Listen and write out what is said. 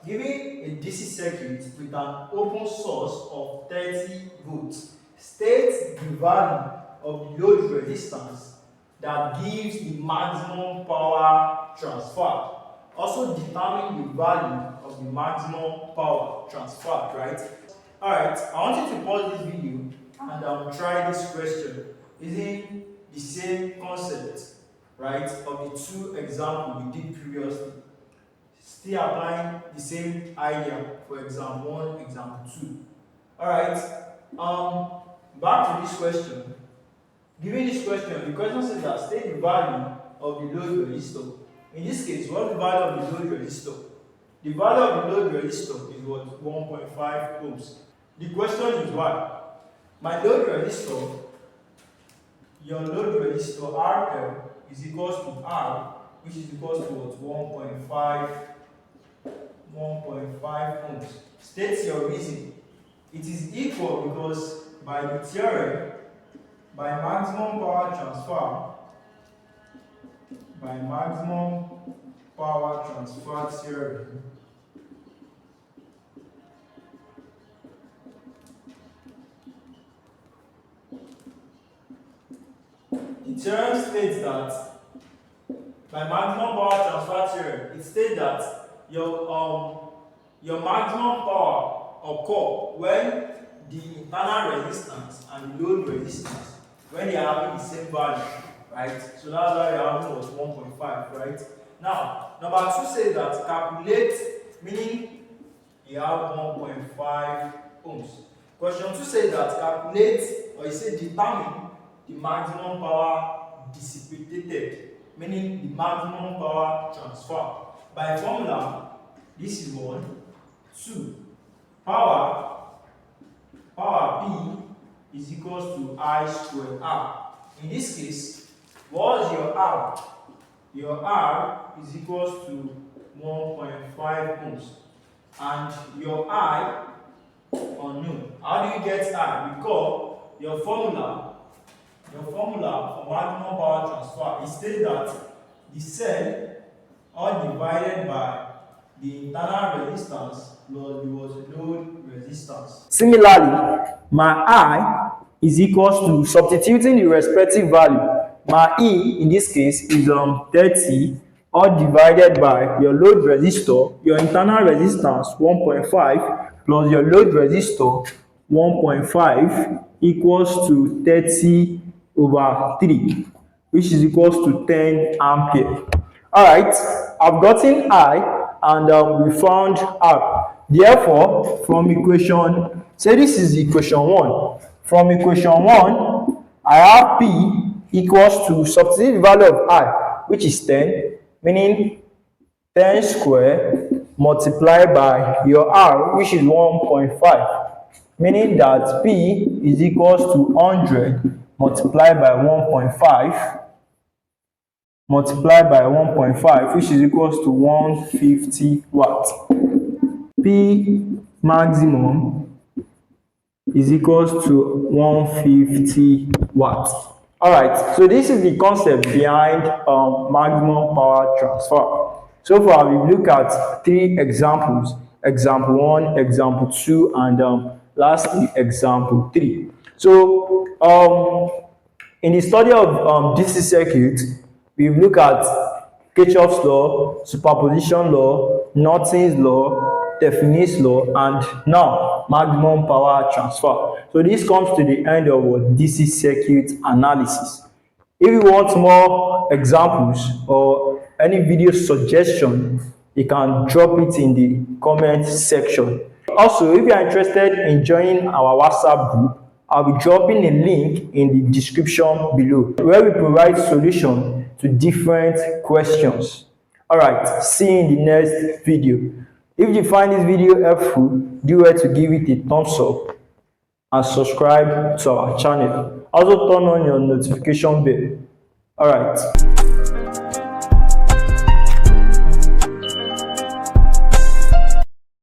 given a DC circuit with an open source of 30 volts, state the value of the load resistance that gives the maximum power transfer. Also determine the value of the maximum power transferred, right? Alright, I want you to pause this video and try this question using the same concept, right, of the two examples we did previously. Still applying the same idea for example 1, example 2. Alright, back to this question. Given this question, the question says that state the value of the load resistor. In this case, what is the value of the load resistor? The value of the load resistor is what? 1.5 ohms. The question is why? My load resistor, your load resistor RL is equals to R, which is equals to what? 1.5 ohms. State your reason. It is equal because by the theorem, by maximum power transfer theorem, the theorem states that by maximum power transfer theorem, it states that your maximum power occur when the internal resistance and the load resistance, when they are having the same value, right? So that's why you're having was 1.5, right? Now, number 2 says that calculate, meaning you have 1.5 ohms. Question 2 says that calculate, or you say determine the maximum power dissipated, meaning the maximum power transfer. By formula, this is 1, 2. Power P is equals to I squared R. In this case, what is your R? Your R is equals to 1.5 ohms. And your I unknown. How do you get I? Because your formula for maximum power transfer, it states that the cell all divided by the internal resistance plus the load resistance. Similarly, my I is equals to, substituting the respective value, my E in this case is 30 all divided by your load resistor, your internal resistance 1.5 plus your load resistor 1.5 equals to 30 over 3, which is equals to 10 ampere. Alright, I've gotten I and we found R. Therefore, from equation, say this is equation 1. From equation 1, I have P equals to, substitute the value of I, which is 10, meaning 10 square multiplied by your R, which is 1.5, meaning that P is equals to 100 multiplied by 1.5 which is equals to 150 watts. P maximum is equals to 150 watts. Alright, so this is the concept behind maximum power transfer. So far we've looked at 3 examples, example 1, example 2, and lastly example 3. So in the study of DC circuit, we've looked at Kirchhoff's law, superposition law, Norton's law, Thevenin's law, and now maximum power transfer. So this comes to the end of DC circuit analysis. If you want more examples or any video suggestion, you can drop it in the comment section. Also, if you are interested in joining our WhatsApp group, I'll be dropping a link in the description below where we provide solutions to different questions. Alright, see you in the next video. If you find this video helpful, do well to give it a thumbs up and subscribe to our channel. Also turn on your notification bell. Alright.